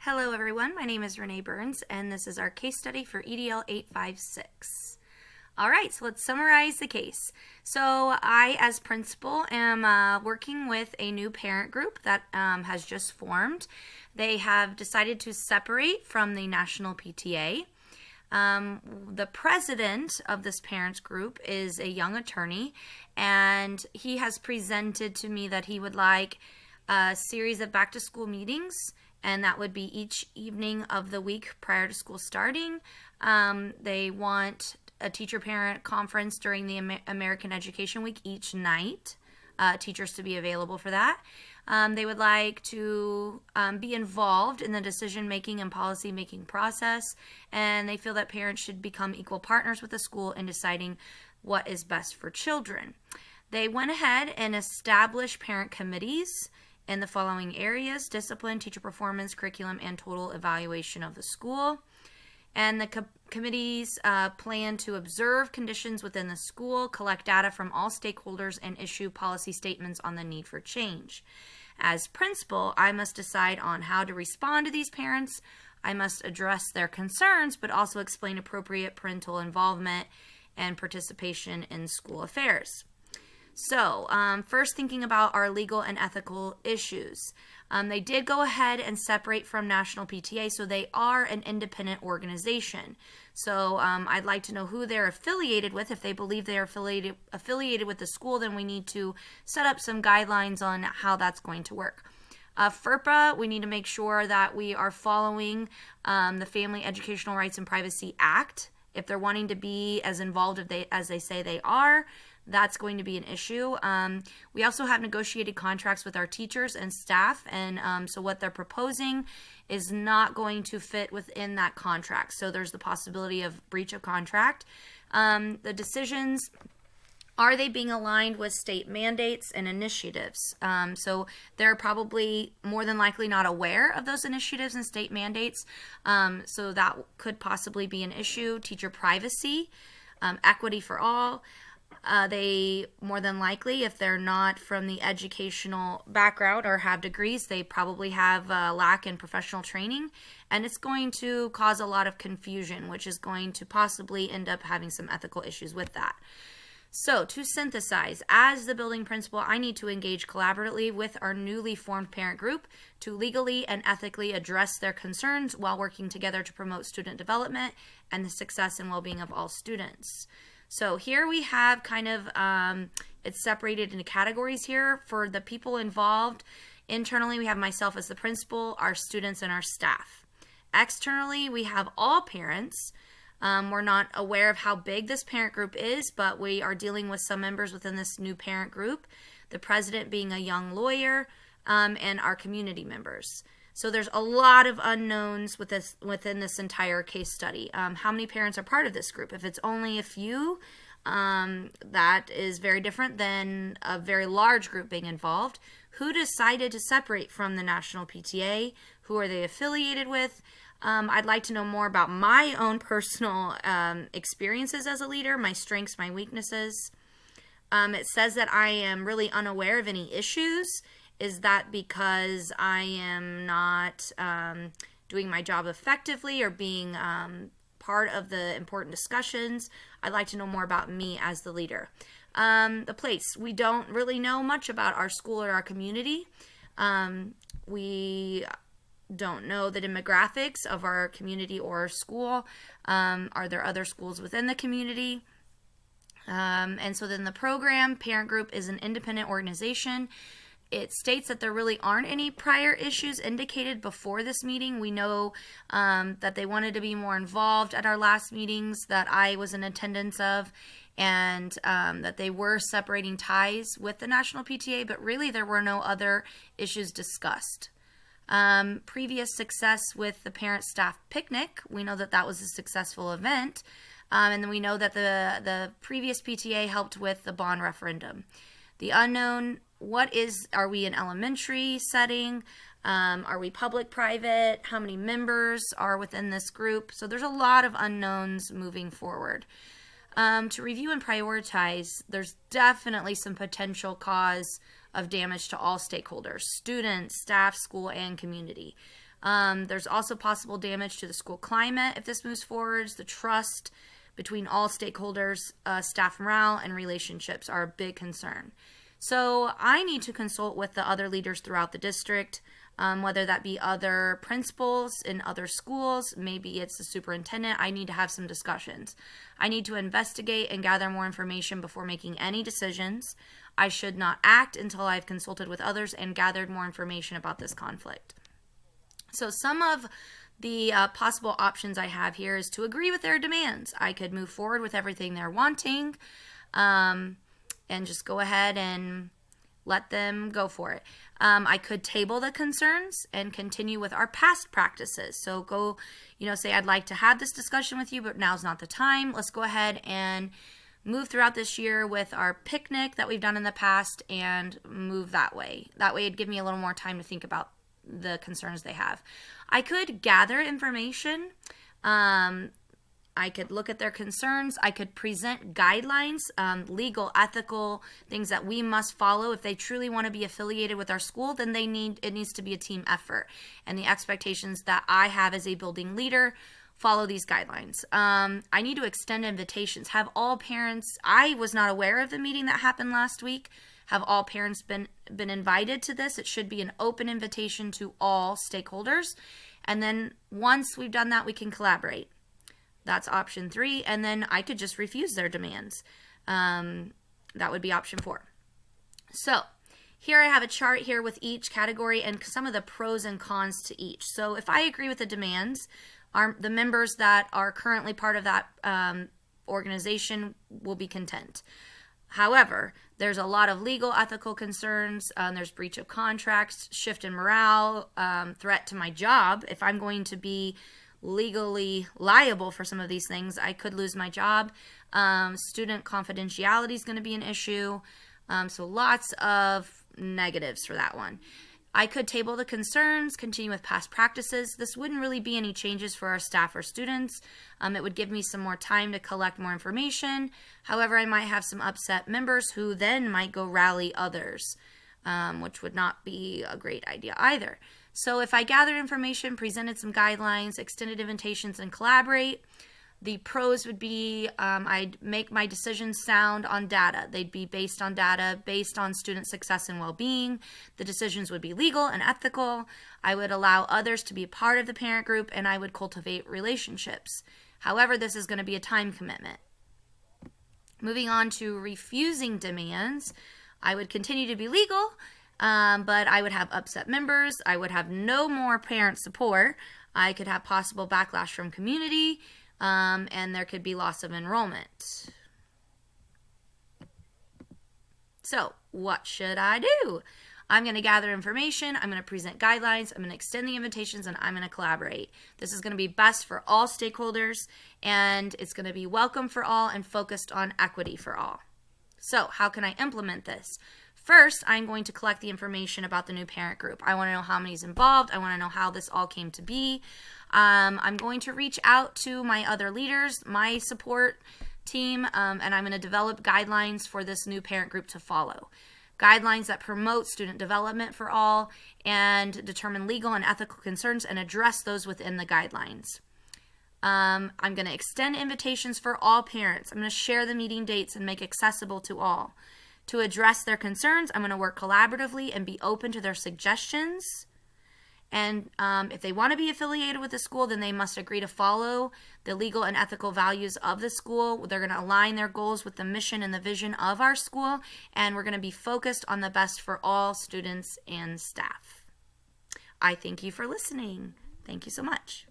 Hello everyone, my name is Renee Burns and this is our case study for EDL 856. Alright, so let's summarize the case. So I, as principal, am working with a new parent group that has just formed. They have decided to separate from the National PTA. The president of this parents group is a young attorney, and he has presented to me that he would like a series of back-to-school meetings, and that would be each evening of the week prior to school starting. They want a teacher-parent conference during the American Education Week each night, teachers to be available for that. They would like to be involved in the decision-making and policy-making process, and they feel that parents should become equal partners with the school in deciding what is best for children. They went ahead and established parent committees in the following areas: discipline, teacher performance, curriculum, and total evaluation of the school. And the committees plan to observe conditions within the school, collect data from all stakeholders, and issue policy statements on the need for change. As principal, I must decide on how to respond to these parents. I must address their concerns, but also explain appropriate parental involvement and participation in school affairs. So, first thinking about our legal and ethical issues. They did go ahead and separate from National PTA, so they are an independent organization. So, I'd like to know who they're affiliated with. If they believe they are affiliated with the school, then we need to set up some guidelines on how that's going to work. FERPA, we need to make sure that we are following the Family Educational Rights and Privacy Act. If they're wanting to be as involved as they say they are, that's going to be an issue. We also have negotiated contracts with our teachers and staff, and so what they're proposing is not going to fit within that contract. So there's the possibility of breach of contract. The decisions, are they being aligned with state mandates and initiatives? So they're probably more than likely not aware of those initiatives and state mandates. So that could possibly be an issue. Teacher privacy, equity for all. They more than likely, if they're not from the educational background or have degrees, they probably have a lack in professional training, and it's going to cause a lot of confusion, which is going to possibly end up having some ethical issues with that. So to synthesize, as the building principal, I need to engage collaboratively with our newly formed parent group to legally and ethically address their concerns while working together to promote student development and the success and well-being of all students. So here we have kind of, it's separated into categories here. For the people involved, internally we have myself as the principal, our students, and our staff. Externally, we have all parents. We're not aware of how big this parent group is, but we are dealing with some members within this new parent group, the president being a young lawyer, and our community members. So there's a lot of unknowns within this entire case study. How many parents are part of this group? If it's only a few, that is very different than a very large group being involved. Who decided to separate from the National PTA? Who are they affiliated with? I'd like to know more about my own personal experiences as a leader, my strengths, my weaknesses. It says that I am really unaware of any issues. Is that because I am not doing my job effectively or being part of the important discussions? I'd like to know more about me as the leader. The place. We don't really know much about our school or our community. We don't know the demographics of our community or our school. Are there other schools within the community? And so then the program, parent group, is an independent organization. It states that there really aren't any prior issues indicated before this meeting. We know that they wanted to be more involved at our last meetings that I was in attendance of, and that they were separating ties with the National PTA, but really there were no other issues discussed. Previous success with the parent-staff picnic, we know that that was a successful event, and then we know that the previous PTA helped with the bond referendum. The unknown, are we in elementary setting? Are we public, private? How many members are within this group? So there's a lot of unknowns moving forward. To review and prioritize, there's definitely some potential cause of damage to all stakeholders: students, staff, school, and community. There's also possible damage to the school climate if this moves forwards. The trust between all stakeholders, staff morale, and relationships are a big concern. So I need to consult with the other leaders throughout the district, whether that be other principals in other schools, maybe it's the superintendent. I need to have some discussions. I need to investigate and gather more information before making any decisions. I should not act until I've consulted with others and gathered more information about this conflict. So some of the possible options I have here is to agree with their demands. I could move forward with everything they're wanting, and just go ahead and let them go for it. I could table the concerns and continue with our past practices. So go, say I'd like to have this discussion with you, but now's not the time. Let's go ahead and move throughout this year with our picnic that we've done in the past and move that way. That way it'd give me a little more time to think about the concerns they have. I could gather information. I could look at their concerns. I could present guidelines, legal, ethical things that we must follow. If they truly want to be affiliated with our school, then it needs to be a team effort. And the expectations that I have as a building leader follow these guidelines. I need to extend invitations. Have all parents, I was not aware of the meeting that happened last week. Have all parents been invited to this? It should be an open invitation to all stakeholders. And then once we've done that, we can collaborate. That's option 3. And then I could just refuse their demands. That would be option 4. So here I have a chart here with each category and some of the pros and cons to each. So if I agree with the demands, the members that are currently part of that organization will be content. However, there's a lot of legal, ethical concerns. There's breach of contracts, shift in morale, threat to my job. If I'm going to be legally liable for some of these things, I could lose my job. Student confidentiality is going to be an issue. So lots of negatives for that one. I could table the concerns, continue with past practices. This wouldn't really be any changes for our staff or students. It would give me some more time to collect more information. However, I might have some upset members who then might go rally others, which would not be a great idea either. So if I gathered information, presented some guidelines, extended invitations, and collaborate, the pros would be I'd make my decisions sound on data. They'd be based on data, based on student success and well-being. The decisions would be legal and ethical. I would allow others to be a part of the parent group, and I would cultivate relationships. However, this is going to be a time commitment. Moving on to refusing demands, I would continue to be legal, but I would have upset members. I would have no more parent support. I could have possible backlash from community, and there could be loss of enrollment. So, what should I do? I'm going to gather information, I'm going to present guidelines, I'm going to extend the invitations, and I'm going to collaborate. This is going to be best for all stakeholders, and it's going to be welcome for all and focused on equity for all. So, how can I implement this? First, I'm going to collect the information about the new parent group. I want to know how many is involved. I want to know how this all came to be. I'm going to reach out to my other leaders, my support team, and I'm going to develop guidelines for this new parent group to follow. Guidelines that promote student development for all and determine legal and ethical concerns and address those within the guidelines. I'm going to extend invitations for all parents. I'm going to share the meeting dates and make accessible to all. To address their concerns, I'm going to work collaboratively and be open to their suggestions. And if they want to be affiliated with the school, then they must agree to follow the legal and ethical values of the school. They're going to align their goals with the mission and the vision of our school, and we're going to be focused on the best for all students and staff. I thank you for listening. Thank you so much.